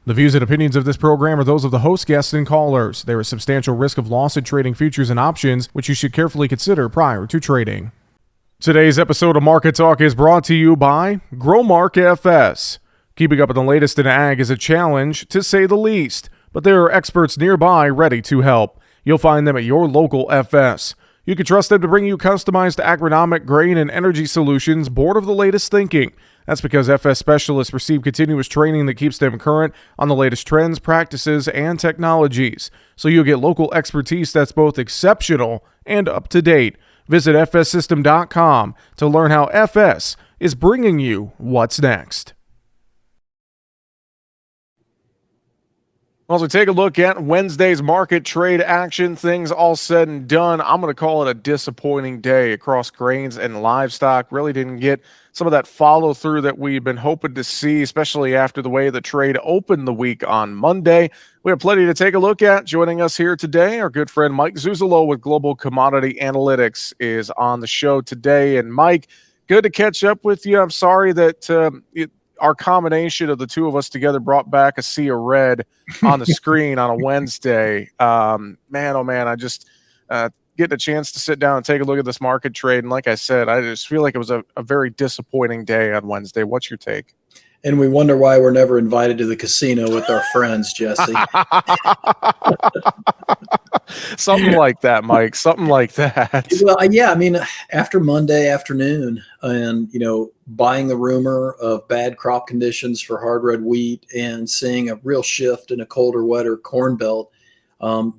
The views and opinions of this program are those of the host, guests, and callers. There is substantial risk of loss in trading futures and options, which you should carefully consider prior to trading. Today's episode of Market Talk is brought to you by Growmark FS. Keeping up with the latest in ag is a challenge, to say the least, but there are experts nearby ready to help. You'll find them at your local FS. You can trust them to bring you customized agronomic, grain, and energy solutions born of the latest thinking. That's because FS specialists receive continuous training that keeps them current on the latest trends, practices, and technologies. So you'll get local expertise that's both exceptional and up to date. Visit fssystem.com to learn how FS is bringing you what's next. Well, as we take a look at Wednesday's market trade action, things all said and done, I'm going to call it a disappointing day across grains and livestock. Really didn't get some of that follow through that we've been hoping to see, especially after the way the trade opened the week on Monday. We have plenty to take a look at. Joining us here today, our good friend Mike Zuzolo with Global Commodity Analytics is on the show today. And Mike, good to catch up with you. I'm sorry that our combination of the two of us together brought back a sea of red on the screen on a Wednesday. Man, oh man, I just getting a chance to sit down and take a look at this market trade. And like I said, I just feel like it was a very disappointing day on Wednesday. What's your take? And we wonder why we're never invited to the casino with our friends, Jesse. Something like that, Mike. Something like that. Well, yeah, I mean, after Monday afternoon and, buying the rumor of bad crop conditions for hard red wheat and seeing a real shift in a colder, wetter corn belt,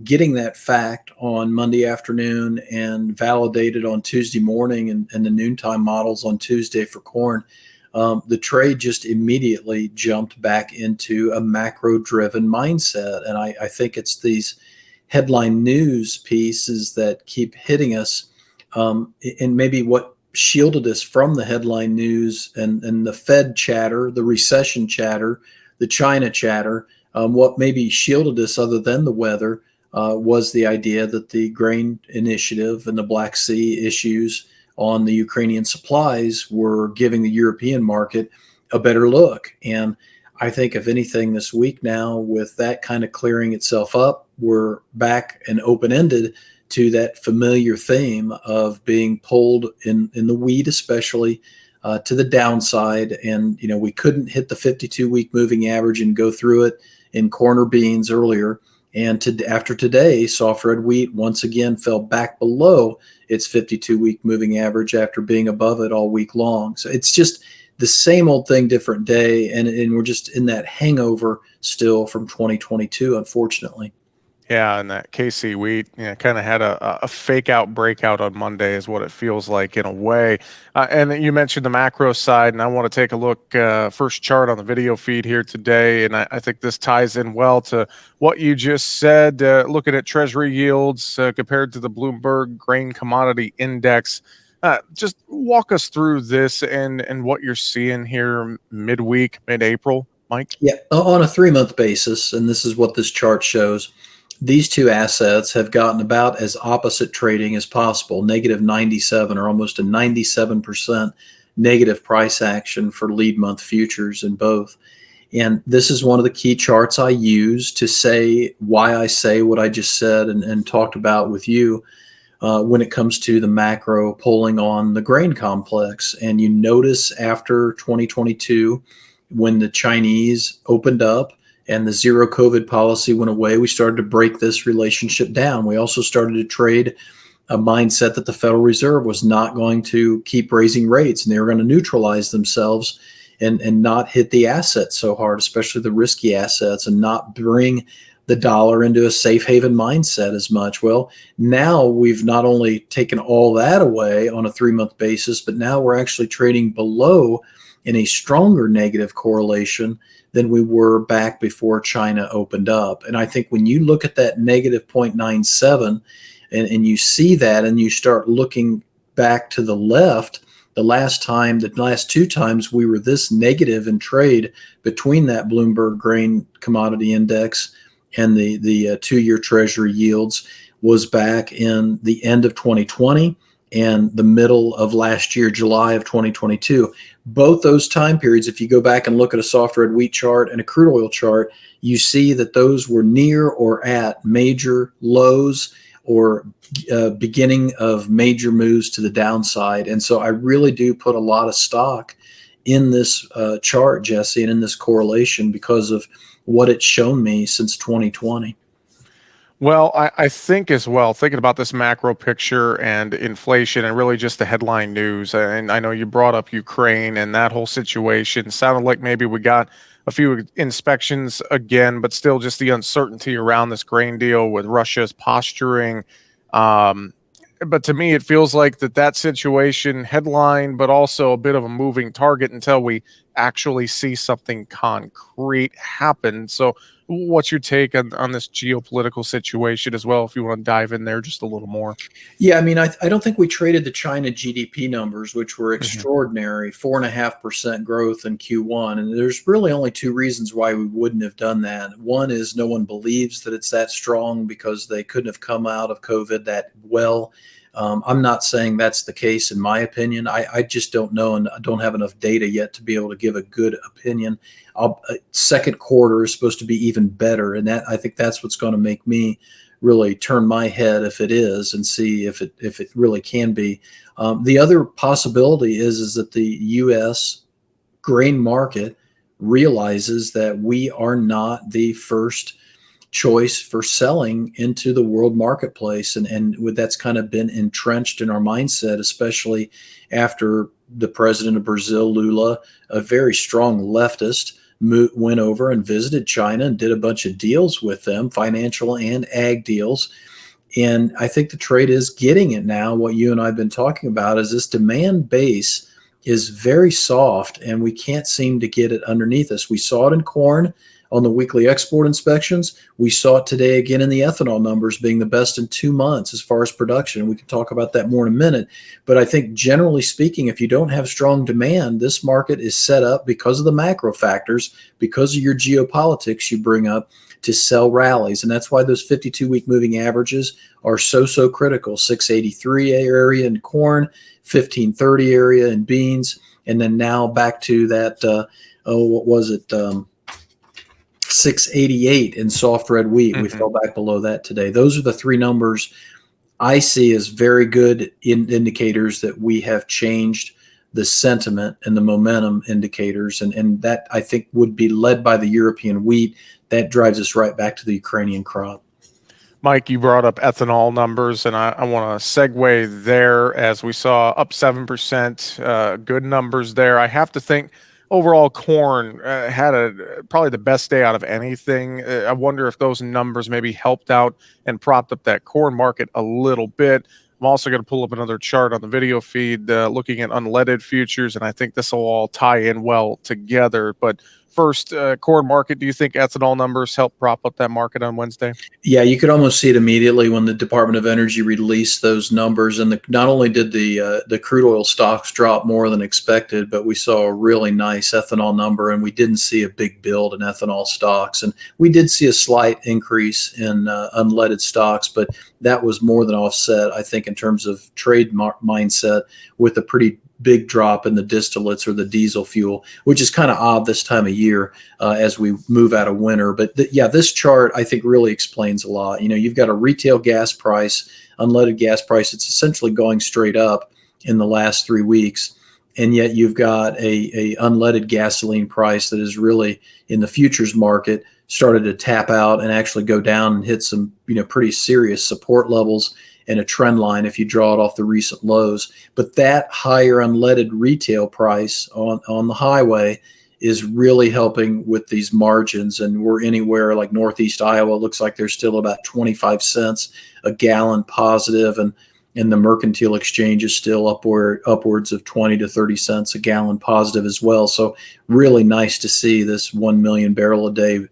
getting that fact on Monday afternoon and validated on Tuesday morning and the noontime models on Tuesday for corn, the trade just immediately jumped back into a macro-driven mindset. And I think it's these headline news pieces that keep hitting us, and maybe what shielded us from the headline news and the Fed chatter, the recession chatter, the China chatter, what maybe shielded us other than the weather was the idea that the grain initiative and the Black Sea issues on the Ukrainian supplies were giving the European market a better look. And I think if anything this week now, with that kind of clearing itself up, we're back and open-ended to that familiar theme of being pulled in the wheat, especially to the downside. And, we couldn't hit the 52-week moving average and go through it in corn or beans earlier. And after today, soft red wheat once again fell back below its 52-week moving average after being above it all week long. So it's just the same old thing, different day. And we're just in that hangover still from 2022, unfortunately. Yeah, and that KC wheat kind of had a fake out breakout on Monday is what it feels like in a way. And you mentioned the macro side, and I want to take a look, first chart on the video feed here today. And I think this ties in well to what you just said, looking at Treasury yields compared to the Bloomberg Grain Commodity Index. Just walk us through this and what you're seeing here midweek, mid-April, Mike. Yeah, on a 3-month basis, and this is what this chart shows. These two assets have gotten about as opposite trading as possible, negative 97 or almost a 97% negative price action for lead month futures in both. And this is one of the key charts I use to say why I say what I just said and talked about with you when it comes to the macro pulling on the grain complex. And you notice after 2022, when the Chinese opened up, and the zero COVID policy went away, we started to break this relationship down. We also started to trade a mindset that the Federal Reserve was not going to keep raising rates, and they were going to neutralize themselves and not hit the assets so hard, especially the risky assets, and not bring the dollar into a safe haven mindset as much. Well, now we've not only taken all that away on a 3-month basis, but now we're actually trading below in a stronger negative correlation than we were back before China opened up. And I think when you look at that negative 0.97 and you see that and you start looking back to the left, the last two times we were this negative in trade between that Bloomberg Grain Commodity Index and the 2-year Treasury yields was back in the end of 2020 and the middle of last year, July of 2022. Both those time periods, if you go back and look at a soft red wheat chart and a crude oil chart, you see that those were near or at major lows or beginning of major moves to the downside. And so I really do put a lot of stock in this chart, Jesse, and in this correlation because of what it's shown me since 2020. Well, I think as well, thinking about this macro picture and inflation and really just the headline news. And I know you brought up Ukraine and that whole situation. Sounded like maybe we got a few inspections again, but still just the uncertainty around this grain deal with Russia's posturing. Um, but to me, it feels like that situation headline, but also a bit of a moving target until we actually see something concrete happen. So, what's your take on this geopolitical situation as well? If you want to dive in there just a little more. Yeah, I mean, I don't think we traded the China GDP numbers, which were Hmm. extraordinary, 4.5% growth in Q1. And there's really only two reasons why we wouldn't have done that. One is no one believes that it's that strong because they couldn't have come out of COVID that well. I'm not saying that's the case in my opinion. I just don't know, and I don't have enough data yet to be able to give a good opinion. Second quarter is supposed to be even better, and that I think that's what's going to make me really turn my head if it is and see if it really can be. The other possibility is that the U.S. grain market realizes that we are not the first choice for selling into the world marketplace, and that's kind of been entrenched in our mindset, especially after the president of Brazil, Lula, a very strong leftist, went over and visited China and did a bunch of deals with them, financial and ag deals. And I think the trade is getting it now. What you and I have been talking about is this demand base is very soft, and we can't seem to get it underneath us. We saw it in corn on the weekly export inspections. We saw it today again in the ethanol numbers being the best in 2 months as far as production. We can talk about that more in a minute. But I think generally speaking, if you don't have strong demand, this market is set up because of the macro factors, because of your geopolitics you bring up, to sell rallies. And that's why those 52-week moving averages are so critical. 683 area in corn, 1530 area in beans, and then now back to that, what was it? 688 in soft red wheat. We Hmm. fell back below that today. Those are the three numbers I see as very good indicators that we have changed the sentiment and the momentum indicators. And that I think would be led by the European wheat. That drives us right back to the Ukrainian crop. Mike, you brought up ethanol numbers, and I want to segue there as we saw up 7%, good numbers there. I have to think overall corn had probably the best day out of anything. I wonder if those numbers maybe helped out and propped up that corn market a little bit. I'm also going to pull up another chart on the video feed looking at unleaded futures, and I think this will all tie in well together. But first, corn market, do you think ethanol numbers help prop up that market on Wednesday? Yeah, you could almost see it immediately when the Department of Energy released those numbers, and not only did the crude oil stocks drop more than expected, but we saw a really nice ethanol number, and we didn't see a big build in ethanol stocks, and we did see a slight increase in unleaded stocks, but that was more than offset, I think, in terms of trade mindset, with a pretty big drop in the distillates or the diesel fuel, which is kind of odd this time of year as we move out of winter. But yeah, this chart I think really explains a lot. You know, you've got a retail gas price, unleaded gas price. It's essentially going straight up in the last 3 weeks. And yet you've got a unleaded gasoline price that is really in the futures market started to tap out and actually go down and hit some, pretty serious support levels and a trend line if you draw it off the recent lows. But that higher unleaded retail price on the highway is really helping with these margins. And we're anywhere like Northeast Iowa, looks like there's still about 25 cents a gallon positive, and the mercantile exchange is still upwards of 20 to 30 cents a gallon positive as well. So really nice to see this 1 million barrel a day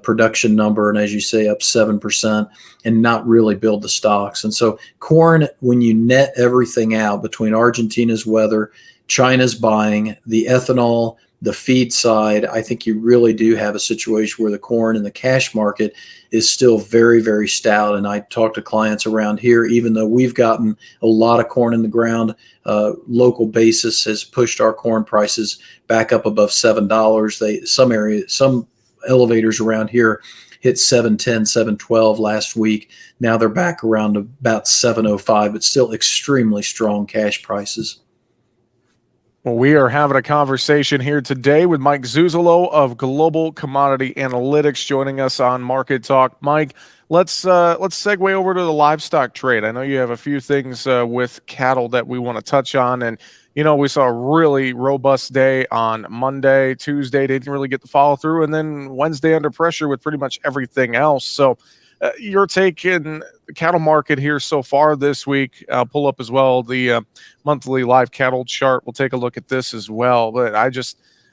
production number, and as you say, up 7%, and not really build the stocks. And so corn, when you net everything out between Argentina's weather, China's buying, the ethanol the feed side, I think you really do have a situation where the corn in the cash market is still very, very stout. And I talk to clients around here, even though we've gotten a lot of corn in the ground, local basis has pushed our corn prices back up above $7. Some elevators around here hit 710, 712 last week. Now they're back around about 705, but still extremely strong cash prices. Well, we are having a conversation here today with Mike Zuzolo of Global Commodity Analytics joining us on Market Talk. Mike, let's segue over to the livestock trade. I know you have a few things with cattle that we want to touch on, and we saw a really robust day on Monday. Tuesday didn't really get the follow through, and then Wednesday under pressure with pretty much everything else. So, your take in the cattle market here so far this week. I'll pull up as well the monthly live cattle chart. We'll take a look at this as well. But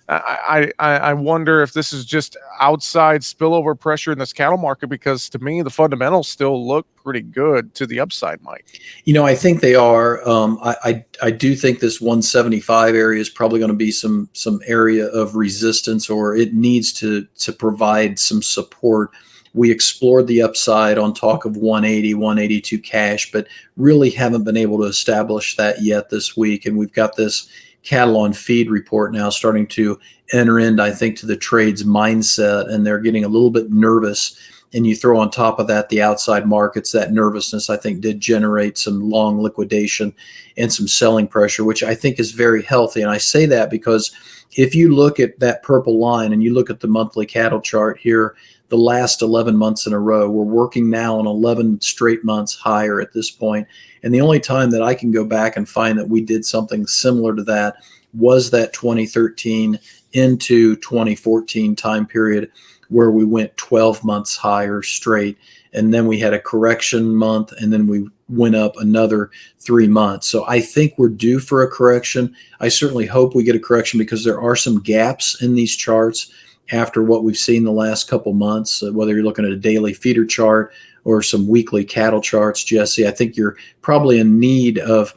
I wonder if this is just outside spillover pressure in this cattle market, because to me the fundamentals still look pretty good to the upside, Mike. I think they are. I do think this 175 area is probably going to be some area of resistance, or it needs to provide some support. We explored the upside on talk of 180, 182 cash, but really haven't been able to establish that yet this week. And we've got this cattle on feed report now starting to enter into, I think, to the trade's mindset, and they're getting a little bit nervous. And you throw on top of that the outside markets, that nervousness, I think, did generate some long liquidation and some selling pressure, which I think is very healthy. And I say that because if you look at that purple line and you look at the monthly cattle chart here, the last 11 months in a row, we're working now on 11 straight months higher at this point. And the only time that I can go back and find that we did something similar to that was that 2013 into 2014 time period, where we went 12 months higher straight. And then we had a correction month, and then we went up another 3 months. So I think we're due for a correction. I certainly hope we get a correction, because there are some gaps in these charts after what we've seen the last couple months, whether you're looking at a daily feeder chart or some weekly cattle charts, Jesse. I think you're probably in need of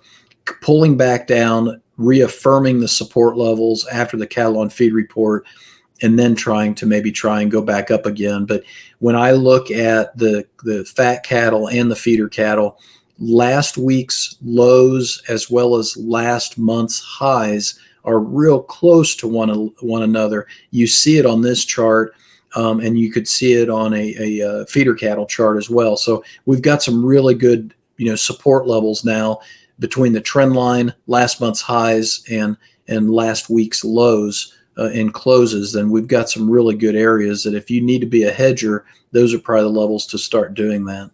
pulling back down, reaffirming the support levels after the cattle on feed report, and then try and go back up again. But when I look at the fat cattle and the feeder cattle, last week's lows as well as last month's highs are real close to one another. You see it on this chart, and you could see it on a feeder cattle chart as well. So we've got some really good support levels now between the trend line, last month's highs, and last week's lows. And closes, then we've got some really good areas that if you need to be a hedger, those are probably the levels to start doing that.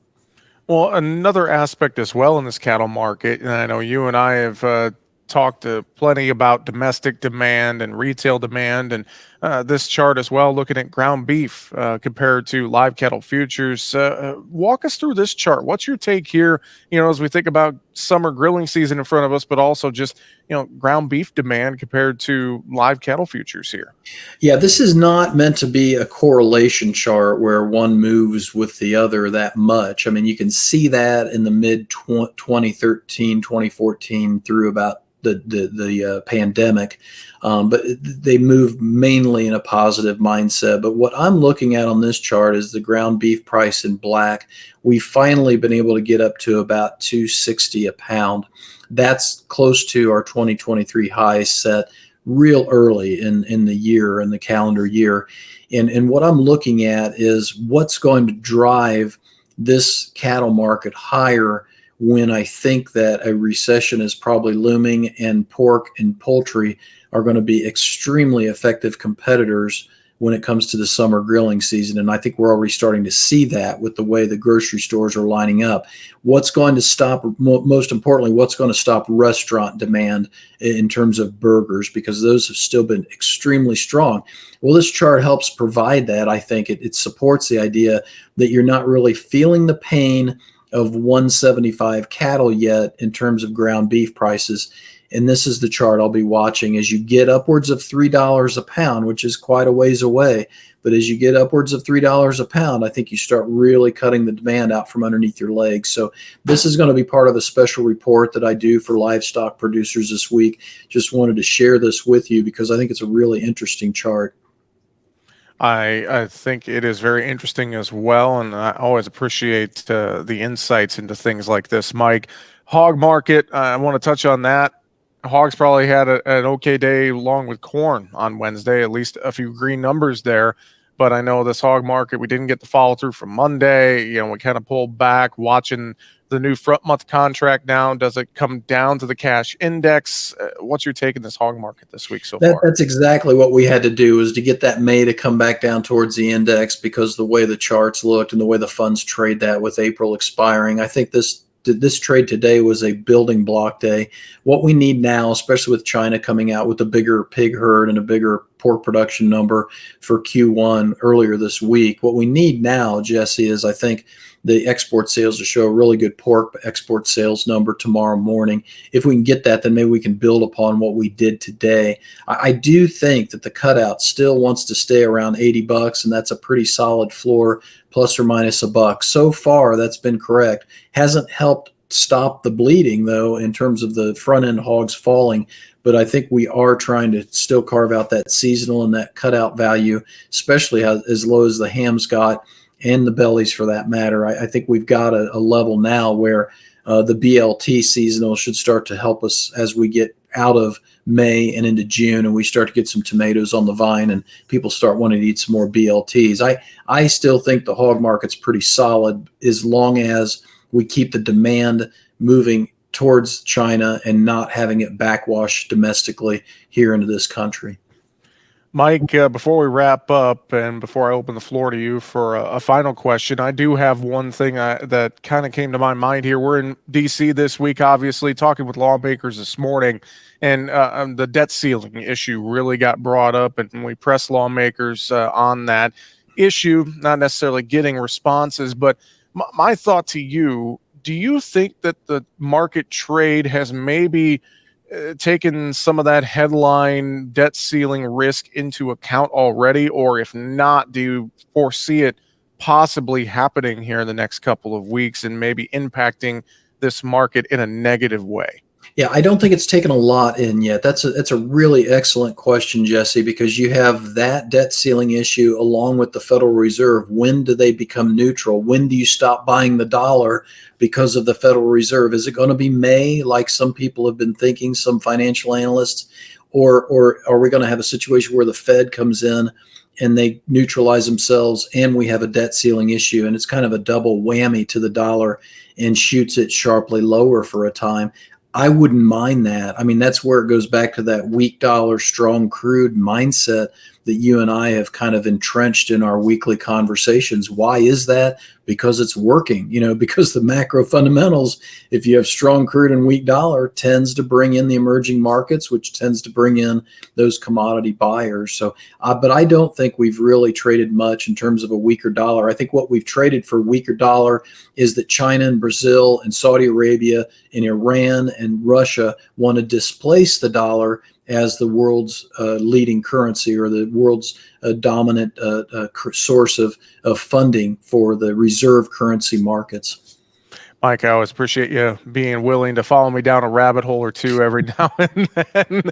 Well, another aspect as well in this cattle market, and I know you and I have talked plenty about domestic demand and retail demand, and this chart as well, looking at ground beef compared to live cattle futures. Walk us through this chart. What's your take here, as we think about summer grilling season in front of us, but also just, ground beef demand compared to live cattle futures here? Yeah, this is not meant to be a correlation chart where one moves with the other that much. I mean, you can see that in the mid 2013, 2014 through about the pandemic, but they move mainly in a positive mindset. But what I'm looking at on this chart is the ground beef price in black. We've finally been able to get up to about $260 a pound. That's close to our 2023 high set real early in the year, in the calendar year. And what I'm looking at is what's going to drive this cattle market higher when I think that a recession is probably looming, and pork and poultry are going to be extremely effective competitors when it comes to the summer grilling season. And I think we're already starting to see that with the way the grocery stores are lining up. What's going to stop, most importantly, what's going to stop restaurant demand in terms of burgers, because those have still been extremely strong. Well, this chart helps provide that. I think it supports the idea that you're not really feeling the pain of 175 cattle yet in terms of ground beef prices. And this is the chart I'll be watching as you get upwards of $3 a pound, which is quite a ways away. But as you get upwards of $3 a pound, I think you start really cutting the demand out from underneath your legs. So this is going to be part of a special report that I do for livestock producers this week. Just wanted to share this with you because I think it's a really interesting chart. I think it is very interesting as well, and I always appreciate the insights into things like this, Mike. Hog market, I want to touch on that. Hogs probably had an okay day along with corn on Wednesday, at least a few green numbers there. But I know this hog market, we didn't get the follow through from Monday. We kind of pulled back watching the new front month contract now. Does it come down to the cash index? What's your take in this hog market this week so far? That's exactly what we had to do, is to get that May to come back down towards the index, because the way the charts looked and the way the funds trade that with April expiring. I think this trade today was a building block day. What we need now, especially with China coming out with a bigger pig herd and a bigger pork production number for Q1 earlier this week, what we need now, Jesse, is I think the export sales to show a really good pork export sales number tomorrow morning. If we can get that, then maybe we can build upon what we did today. I do think that the cutout still wants to stay around $80, and that's a pretty solid floor, plus or minus $1. So far, that's been correct. Hasn't helped stop the bleeding, though, in terms of the front end hogs falling. But I think we are trying to still carve out that seasonal and that cutout value, especially as low as the hams got, and the bellies for that matter. I think we've got a level now where the BLT seasonal should start to help us as we get out of May and into June, and we start to get some tomatoes on the vine and people start wanting to eat some more BLTs. I still think the hog market's pretty solid as long as we keep the demand moving towards China and not having it backwash domestically here into this country. Mike, before we wrap up and before I open the floor to you for a final question, I do have one thing that kind of came to my mind here. We're in D.C. this week, obviously, talking with lawmakers this morning, and the debt ceiling issue really got brought up, and we pressed lawmakers on that issue, not necessarily getting responses. But my thought to you, do you think that the market trade has maybe taken some of that headline debt ceiling risk into account already? Or if not, do you foresee it possibly happening here in the next couple of weeks and maybe impacting this market in a negative way? Yeah, I don't think it's taken a lot in yet. That's a really excellent question, Jesse, because you have that debt ceiling issue along with the Federal Reserve. When do they become neutral? When do you stop buying the dollar because of the Federal Reserve? Is it going to be May, like some people have been thinking, some financial analysts, or are we going to have a situation where the Fed comes in and they neutralize themselves and we have a debt ceiling issue, and it's kind of a double whammy to the dollar and shoots it sharply lower for a time? I wouldn't mind that. I mean, that's where it goes back to that weak dollar, strong crude mindset that you and I have kind of entrenched in our weekly conversations. Why is that? Because it's working, because the macro fundamentals, if you have strong crude and weak dollar, tends to bring in the emerging markets, which tends to bring in those commodity buyers. So, but I don't think we've really traded much in terms of a weaker dollar. I think what we've traded for weaker dollar is that China and Brazil and Saudi Arabia and Iran and Russia want to displace the dollar as the world's leading currency, or the world's dominant source of funding for the reserve currency markets. Mike, I always appreciate you being willing to follow me down a rabbit hole or two every now and then.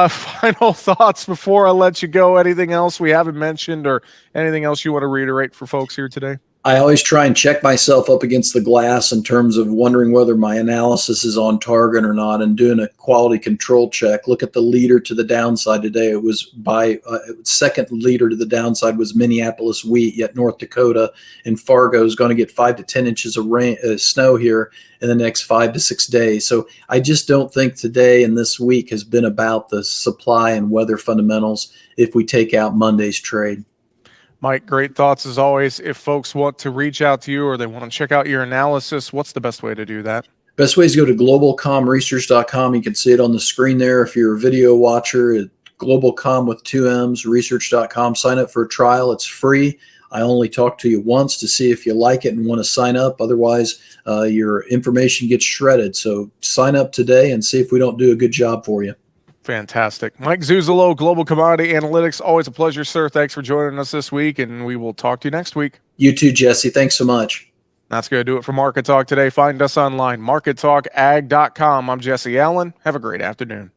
Final thoughts before I let you go. Anything else we haven't mentioned, or anything else you want to reiterate for folks here today? I always try and check myself up against the glass in terms of wondering whether my analysis is on target or not, and doing a quality control check. Look at the leader to the downside today. It was by second leader to the downside was Minneapolis wheat, yet North Dakota and Fargo is going to get 5 to 10 inches of rain, snow here in the next 5 to 6 days. So I just don't think today and this week has been about the supply and weather fundamentals if we take out Monday's trade. Mike, great thoughts as always. If folks want to reach out to you or they want to check out your analysis, what's the best way to do that? Best way is to go to globalcomresearch.com. You can see it on the screen there. If you're a video watcher, at globalcom with 2 M's, research.com. Sign up for a trial. It's free. I only talk to you once to see if you like it and want to sign up. Otherwise, your information gets shredded. So sign up today and see if we don't do a good job for you. Fantastic. Mike Zuzolo, Global Commodity Analytics. Always a pleasure, sir. Thanks for joining us this week, and we will talk to you next week. You too, Jesse. Thanks so much. That's going to do it for Market Talk today. Find us online, markettalkag.com. I'm Jesse Allen. Have a great afternoon.